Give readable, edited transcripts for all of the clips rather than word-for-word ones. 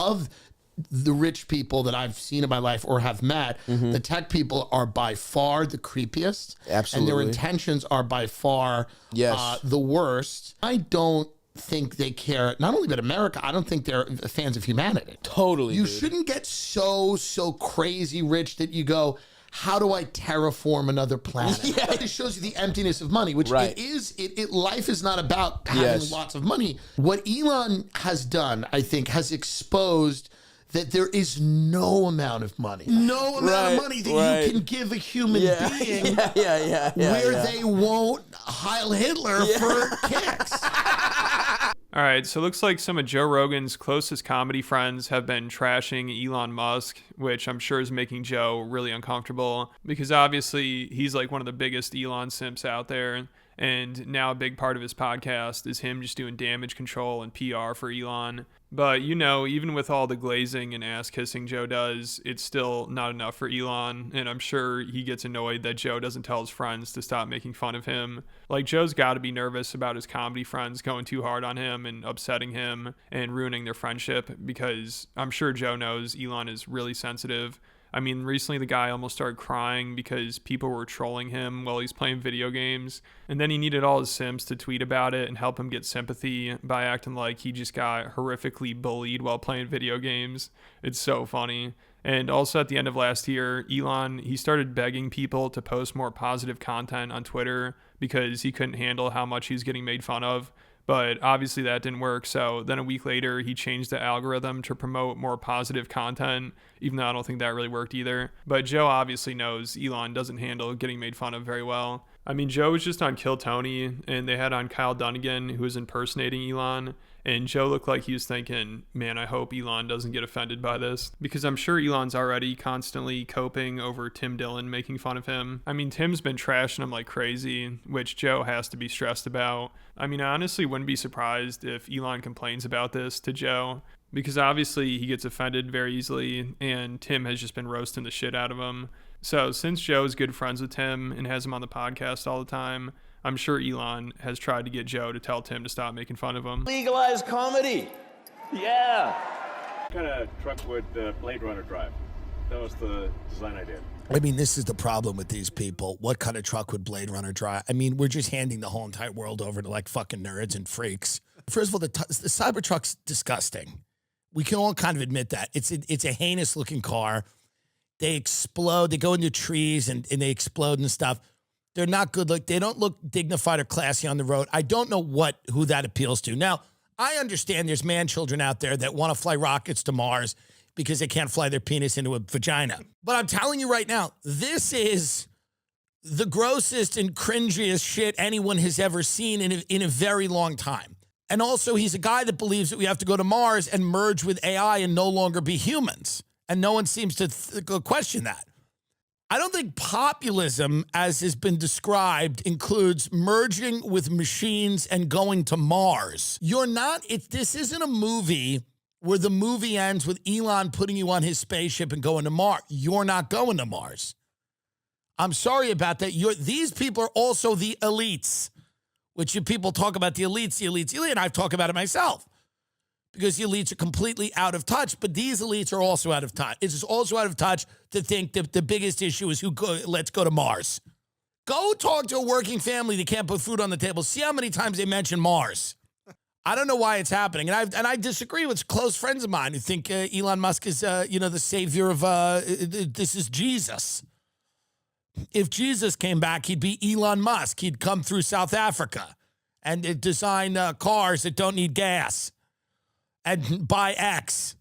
of the rich people that I've seen in my life or have met, the tech people are by far the creepiest. Absolutely. And their intentions are by far the worst. I don't think they care, not only about America, I don't think they're fans of humanity. Totally, You dude. shouldn't get so crazy rich that you go, how do I terraform another planet? Yeah. It shows you the emptiness of money, which Right. it is. Life is not about having lots of money. What Elon has done, I think, has exposed that there is no amount of money, no amount of money that you can give a human being where they won't Heil Hitler for kicks. All right, so it looks like some of Joe Rogan's closest comedy friends have been trashing Elon Musk, which I'm sure is making Joe really uncomfortable because obviously he's like one of the biggest Elon simps out there. And now a big part of his podcast is him just doing damage control and PR for Elon. But, you know, even with all the glazing and ass kissing Joe does, it's still not enough for Elon. And I'm sure he gets annoyed that Joe doesn't tell his friends to stop making fun of him. Like, Joe's got to be nervous about his comedy friends going too hard on him and upsetting him and ruining their friendship because I'm sure Joe knows Elon is really sensitive. I mean, recently the guy almost started crying because people were trolling him while he's playing video games. And then he needed all his simps to tweet about it and help him get sympathy by acting like he just got horrifically bullied while playing video games. It's so funny. And also at the end of last year, Elon, he started begging people to post more positive content on Twitter because he couldn't handle how much he was getting made fun of. But obviously that didn't work. So then a week later, he changed the algorithm to promote more positive content, even though I don't think that really worked either. But Joe obviously knows Elon doesn't handle getting made fun of very well. I mean, Joe was just on Kill Tony, and they had on Kyle Dunnigan, who was impersonating Elon. And Joe looked like he was thinking, man, I hope Elon doesn't get offended by this. Because I'm sure Elon's already constantly coping over Tim Dillon making fun of him. I mean, Tim's been trashing him like crazy, which Joe has to be stressed about. I mean, I honestly wouldn't be surprised if Elon complains about this to Joe. Because obviously he gets offended very easily, and Tim has just been roasting the shit out of him. So since Joe's good friends with Tim and has him on the podcast all the time, I'm sure Elon has tried to get Joe to tell Tim to stop making fun of him. Legalize comedy. Yeah. What kind of truck would Blade Runner drive? That was the design I did. I mean, this is the problem with these people. What kind of truck would Blade Runner drive? I mean, we're just handing the whole entire world over to like fucking nerds and freaks. First of all, the Cybertruck's disgusting. We can all kind of admit that. It's a heinous looking car. They explode. They go into trees and they explode and stuff. They're not good. They don't look dignified or classy on the road. I don't know who that appeals to. Now, I understand there's man-children out there that want to fly rockets to Mars because they can't fly their penis into a vagina. But I'm telling you right now, this is the grossest and cringiest shit anyone has ever seen in a very long time. And also, he's a guy that believes that we have to go to Mars and merge with AI and no longer be humans. And no one seems to question that. I don't think populism, as has been described, includes merging with machines and going to Mars. This isn't a movie where the movie ends with Elon putting you on his spaceship and going to Mars. You're not going to Mars. I'm sorry about that. These people are also the elites, which people talk about the elites, and I've talked about it myself. Because the elites are completely out of touch, but these elites are also out of touch. It's also out of touch to think that the biggest issue is let's go to Mars. Go talk to a working family that can't put food on the table. See how many times they mention Mars. I don't know why it's happening, and I disagree with close friends of mine who think Elon Musk is the savior of this is Jesus. If Jesus came back, he'd be Elon Musk. He'd come through South Africa and design cars that don't need gas. And buy X.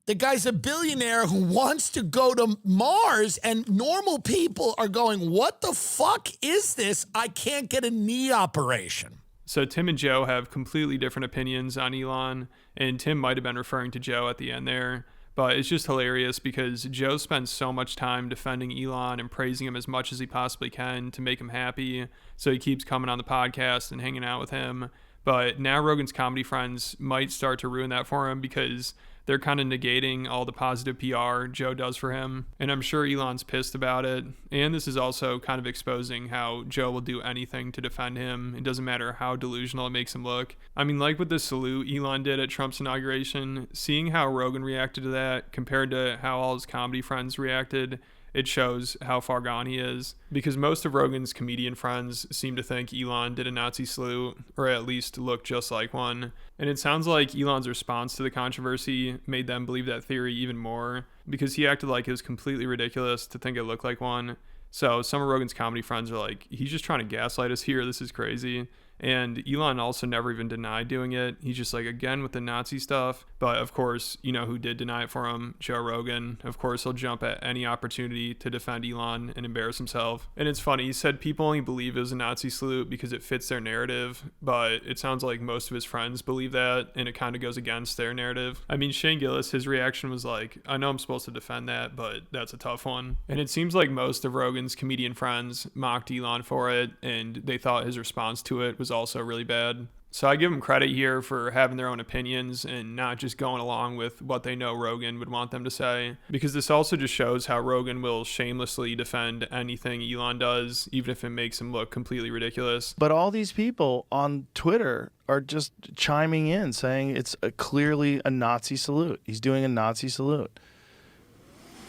The guy's a billionaire who wants to go to Mars, and normal people are going, what the fuck is this? I can't get a knee operation. So Tim and Joe have completely different opinions on Elon, and Tim might have been referring to Joe at the end there. But it's just hilarious because Joe spends so much time defending Elon and praising him as much as he possibly can to make him happy. So he keeps coming on the podcast and hanging out with him. But now Rogan's comedy friends might start to ruin that for him because they're kind of negating all the positive PR Joe does for him. And I'm sure Elon's pissed about it. And this is also kind of exposing how Joe will do anything to defend him. It doesn't matter how delusional it makes him look. I mean, like with the salute Elon did at Trump's inauguration, seeing how Rogan reacted to that compared to how all his comedy friends reacted, it shows how far gone he is, because most of Rogan's comedian friends seem to think Elon did a Nazi salute, or at least looked just like one. And it sounds like Elon's response to the controversy made them believe that theory even more, because he acted like it was completely ridiculous to think it looked like one. So some of Rogan's comedy friends are like, he's just trying to gaslight us here, this is crazy. And Elon also never even denied doing it. He's just like, again, with the Nazi stuff. But of course, you know who did deny it for him? Joe Rogan. Of course, he'll jump at any opportunity to defend Elon and embarrass himself. And it's funny, he said people only believe it was a Nazi salute because it fits their narrative. But it sounds like most of his friends believe that, and it kind of goes against their narrative. I mean, Shane Gillis, his reaction was like, I know I'm supposed to defend that, but that's a tough one. And it seems like most of Rogan's comedian friends mocked Elon for it, and they thought his response to it was also really bad. So I give them credit here for having their own opinions and not just going along with what they know Rogan would want them to say, because this also just shows how Rogan will shamelessly defend anything Elon does, even if it makes him look completely ridiculous. But all these people on Twitter are just chiming in saying it's clearly a Nazi salute. He's doing a Nazi salute.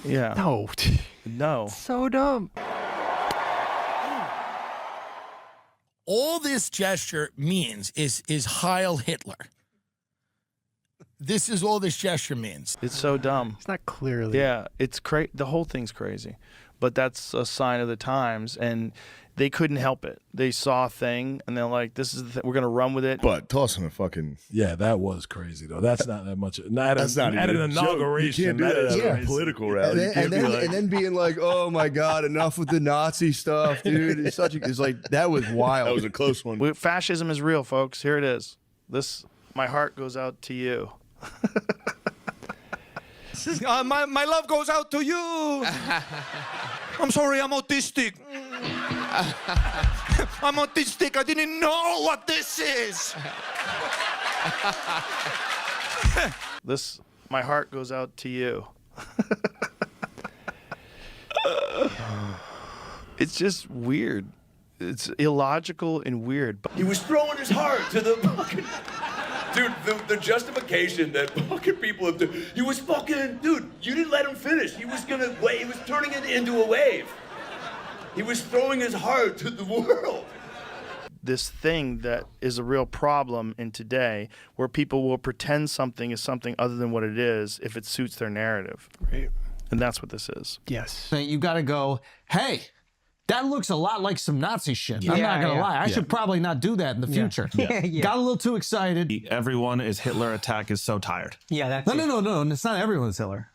Yeah. No. So dumb. All this gesture means is Heil Hitler. This is all this gesture means. It's so dumb. It's not clearly. Yeah, it's crazy. The whole thing's crazy. But that's a sign of the times, and they couldn't help it. They saw a thing, and they're like, this is the we're going to run with it. But tossing a fucking... Yeah, that was crazy, though. That's not that much. That's not at even an a joke. inauguration. You can't do that at is a political rally. And then being like, oh my God, enough with the Nazi stuff, dude. It's like, that was wild. That was a close one. Fascism is real, folks. Here it is. My heart goes out to you. My love goes out to you. I'm sorry, I'm autistic. I'm autistic. I didn't know what this is. My heart goes out to you. It's just weird. It's illogical and weird. He was throwing his heart to the fucking... Dude, the justification that fucking people have done. He was fucking... Dude, you didn't let him finish. He was gonna... He was turning it into a wave. He was throwing his heart to the world. This thing that is a real problem in today, where people will pretend something is something other than what it is if it suits their narrative. Right. And that's what this is. Yes. You got to go, hey, that looks a lot like some Nazi shit. I'm not going to lie. I should probably not do that in the future. Got a little too excited. Everyone is Hitler attack is so tired. Yeah, that's No. It's not everyone's Hitler.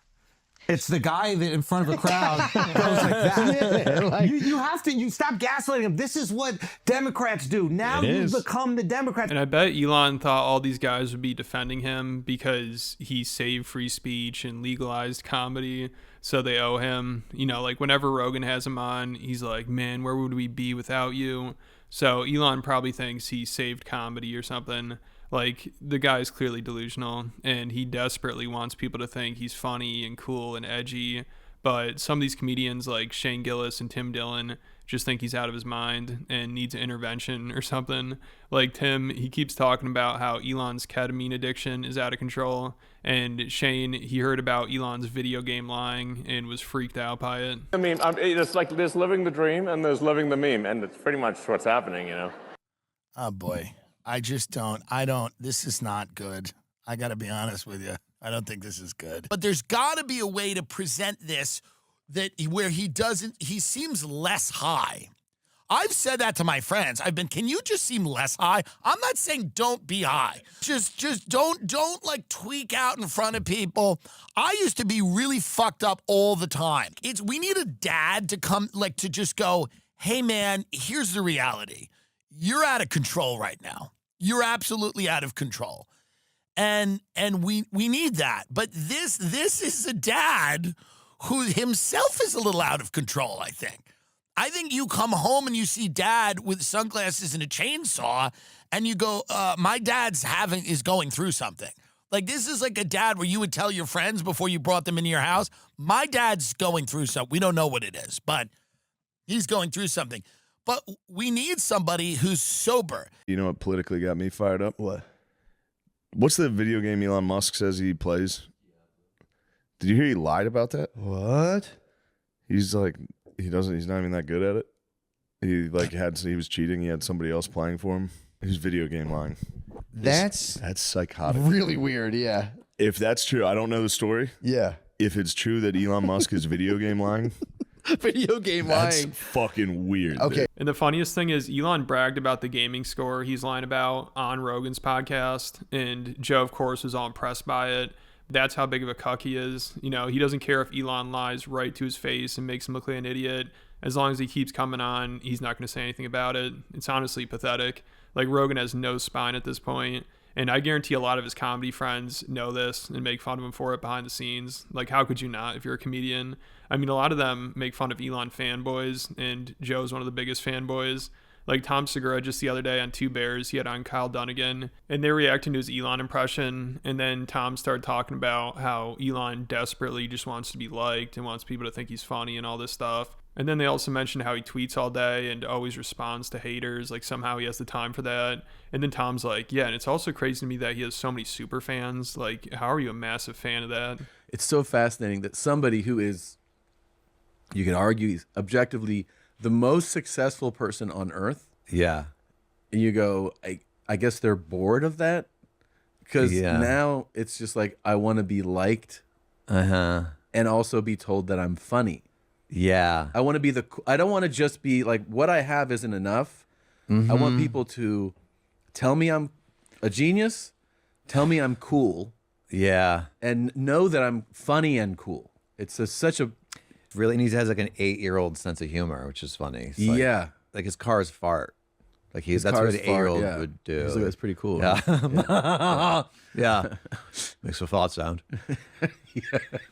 It's the guy that in front of a crowd goes like that. You stop gaslighting him. This is what Democrats do. Now you've become the Democrats. And I bet Elon thought all these guys would be defending him because he saved free speech and legalized comedy. So they owe him, like whenever Rogan has him on, he's like, man, where would we be without you? So Elon probably thinks he saved comedy or something. Like, the guy's clearly delusional, and he desperately wants people to think he's funny and cool and edgy. But some of these comedians like Shane Gillis and Tim Dillon just think he's out of his mind and needs intervention or something. Like Tim, he keeps talking about how Elon's ketamine addiction is out of control. And Shane, he heard about Elon's video game lying and was freaked out by it. I mean, it's like there's living the dream and there's living the meme, and it's pretty much what's happening, Oh, boy. This is not good. I got to be honest with you. I don't think this is good. But there's got to be a way to present this where he seems less high. I've said that to my friends. Can you just seem less high? I'm not saying don't be high. Just don't like tweak out in front of people. I used to be really fucked up all the time. We need a dad to come, to just go, hey man, here's the reality. You're out of control right now. You're absolutely out of control. And we need that. But this is a dad who himself is a little out of control, I think. I think you come home and you see dad with sunglasses and a chainsaw and you go, my dad's is going through something. Like, this is like a dad where you would tell your friends before you brought them into your house. My dad's going through something. We don't know what it is, but he's going through something. But we need somebody who's sober. You know what politically got me fired up? What? What's the video game Elon Musk says he plays? Did you hear he lied about that? What? He's like, he's not even that good at it. He was cheating. He had somebody else playing for him. He's video game lying. That's psychotic. Really weird, yeah. If that's true, I don't know the story. Yeah. If it's true that Elon Musk is video game lying, video game that's lying. fucking weird. Okay. dude. And the funniest thing is Elon bragged about the gaming score he's lying about on Rogan's podcast, and Joe, of course, was all impressed by it. That's how big of a cuck he is. You know, he doesn't care if Elon lies right to his face and makes him look like an idiot. As long as he keeps coming on, he's not going to say anything about it. It's honestly pathetic. Like, Rogan has no spine at this point. And I guarantee a lot of his comedy friends know this and make fun of him for it behind the scenes. Like, how could you not if you're a comedian? I mean, a lot of them make fun of Elon fanboys, and Joe's one of the biggest fanboys. Like Tom Segura just the other day on Two Bears, he had on Kyle Dunnigan, and they're reacting to his Elon impression. And then Tom started talking about how Elon desperately just wants to be liked and wants people to think he's funny and all this stuff. And then they also mentioned how he tweets all day and always responds to haters. Like, somehow he has the time for that. And then Tom's like, yeah, and it's also crazy to me that he has so many super fans. Like, how are you a massive fan of that? It's so fascinating that somebody who is, you can argue, he's objectively the most successful person on earth. Yeah. And you go, I guess they're bored of that. Because now it's just like, I want to be liked. And also be told that I'm funny. Yeah. I want to be I don't want to just be like, what I have isn't enough. I want people to tell me I'm a genius, tell me I'm cool. Yeah. And know that I'm funny and cool. It's such a... Really, and he has like an 8-year-old sense of humor, which is funny. It's like, yeah. Like his cars fart. Like that's what cars an 8-year-old fart, would do. He's like, that's pretty cool. Yeah. Yeah. Makes a fart sound.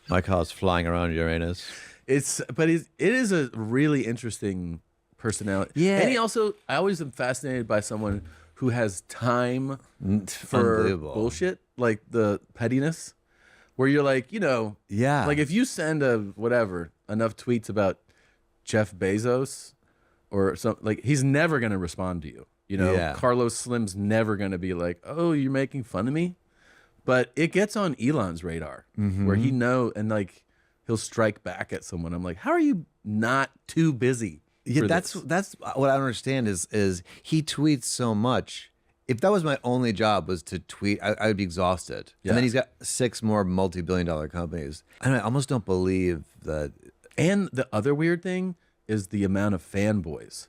My car's flying around Uranus. But it is a really interesting personality. Yeah. And he also, I always am fascinated by someone who has time for bullshit, like the pettiness, where you're like, you know, like if you send enough tweets about Jeff Bezos or something, like he's never going to respond to you. You know, Carlos Slim's never going to be like, oh, you're making fun of me. But it gets on Elon's radar where he and like, he'll strike back at someone. I'm like, how are you not too busy? Yeah, that's what I don't understand is he tweets so much. If that was my only job was to tweet, I would be exhausted. Yeah. And then he's got 6 more multi-billion-dollar companies. I almost don't believe that. And the other weird thing is the amount of fanboys.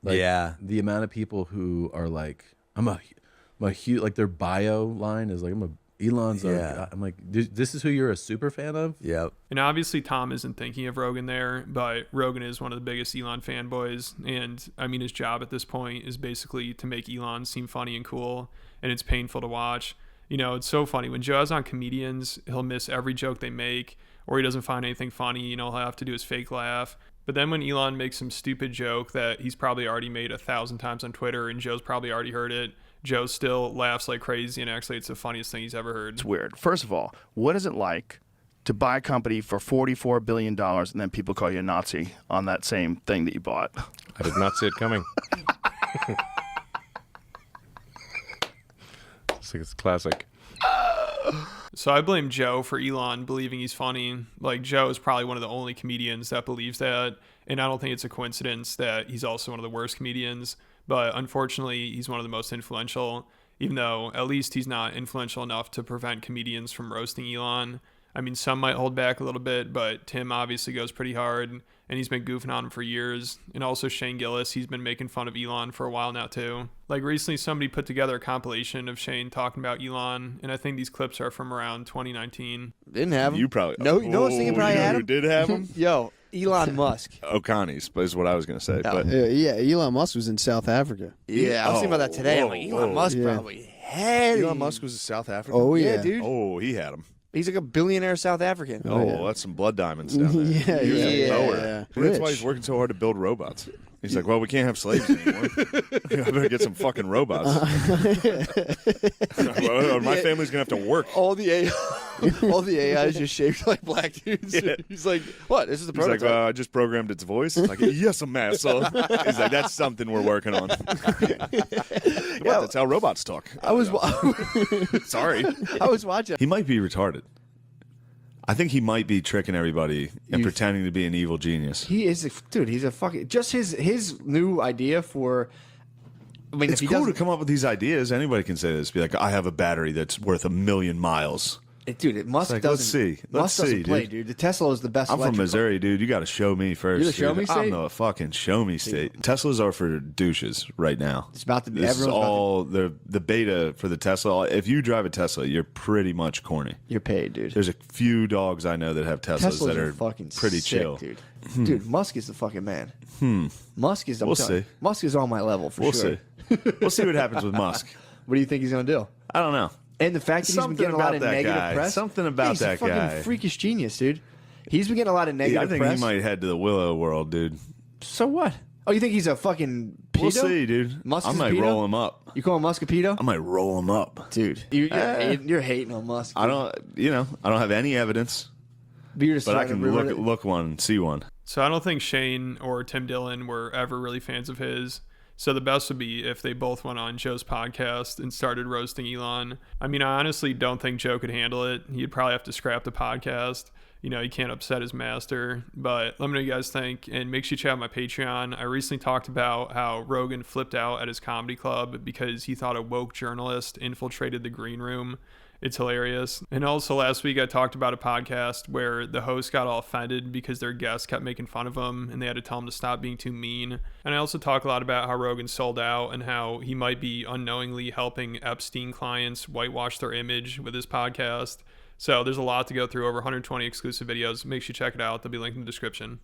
Like, the amount of people who are like, I'm a huge, like their bio line is like, Elon's I'm like, this is who you're a super fan of? Yep. And obviously Tom isn't thinking of Rogan there, but Rogan is one of the biggest Elon fanboys. And I mean, his job at this point is basically to make Elon seem funny and cool. And it's painful to watch. You know, it's so funny. When Joe's on comedians, he'll miss every joke they make, or he doesn't find anything funny. You know, he'll have to do his fake laugh. But then when Elon makes some stupid joke that he's probably already made 1,000 times on Twitter and Joe's probably already heard it, Joe still laughs like crazy, and actually it's the funniest thing he's ever heard. It's weird. First of all, what is it like to buy a company for $44 billion and then people call you a Nazi on that same thing that you bought? I did not see it coming. It's classic. So I blame Joe for Elon believing he's funny. Like, Joe is probably one of the only comedians that believes that, and I don't think it's a coincidence that he's also one of the worst comedians. But unfortunately, he's one of the most influential, even though at least he's not influential enough to prevent comedians from roasting Elon. I mean, some might hold back a little bit, but Tim obviously goes pretty hard, and he's been goofing on him for years. And also Shane Gillis, he's been making fun of Elon for a while now too. Like, recently somebody put together a compilation of Shane talking about Elon, and I think these clips are from around 2019. Didn't have him. You probably... No, you know what's thinking probably had him? Who did have him? Yo, Elon Musk. O'Connie's is what I was going to say. But yeah, Elon Musk was in South Africa. Yeah, I was thinking about that today. I'm like, Elon Musk probably had Elon Musk was in South Africa? Oh, yeah, dude. Oh, he had him. He's like a billionaire South African. Oh, that's some blood diamonds down there. Yeah. That's why he's working so hard to build robots. He's like, well, we can't have slaves anymore. I better get some fucking robots. Or my family's gonna have to work. All the AI is just shaped like black dudes. Yeah. He's like, what? This is the He's prototype. like, I just programmed its voice. It's like, yes, I'm asshole. He's like, that's something we're working on. That's how robots talk. Sorry. I was watching. He might be retarded. I think he might be tricking everybody and pretending to be an evil genius. He is, dude. He's a fucking. Just his new idea for. I mean, It's cool to come up with these ideas. Anybody can say this. Be like, I have a battery that's worth 1,000,000 miles. Dude, Musk like, doesn't. let's see. Musk doesn't play, dude. The Tesla is the best. I'm from electric car. Missouri, dude. You got to show me first. You're the show me state? I'm the fucking show me state. Teslas are for douches right now. It's about to be. This is Everyone's all the beta for the Tesla. If you drive a Tesla, you're pretty much corny. You're paid, dude. There's a few dogs I know that have Teslas that are fucking pretty sick, chill. dude. Dude, Musk is the fucking man. Musk is. We'll see. Musk is on my level for We'll sure. see. We'll see what happens with Musk. What do you think he's gonna do? I don't know. And the fact that he's been Something getting a lot about of that negative guy. press. Something about he's that a fucking guy. freakish genius, dude. He's been getting a lot of negative I think press. he might head to the Willow world, dude. So what? Oh, you think he's a fucking pedo? We'll see, dude. Musk I is a might pedo? roll him up. You call him Musk a pedo? I might roll him up, dude. You're hating on Musk. Dude. I don't have any evidence, but I can look one, see one. So I don't think Shane or Tim Dillon were ever really fans of his. So the best would be if they both went on Joe's podcast and started roasting Elon. I mean, I honestly don't think Joe could handle it. He'd probably have to scrap the podcast. You know, he can't upset his master. But let me know what you guys think. And make sure you check out my Patreon. I recently talked about how Rogan flipped out at his comedy club because he thought a woke journalist infiltrated the green room. It's hilarious. And also last week I talked about a podcast where the host got all offended because their guests kept making fun of him and they had to tell him to stop being too mean. And I also talk a lot about how Rogan sold out and how he might be unknowingly helping Epstein clients whitewash their image with his podcast. So there's a lot to go through, over 120 exclusive videos. Make sure you check it out. They'll be linked in the description.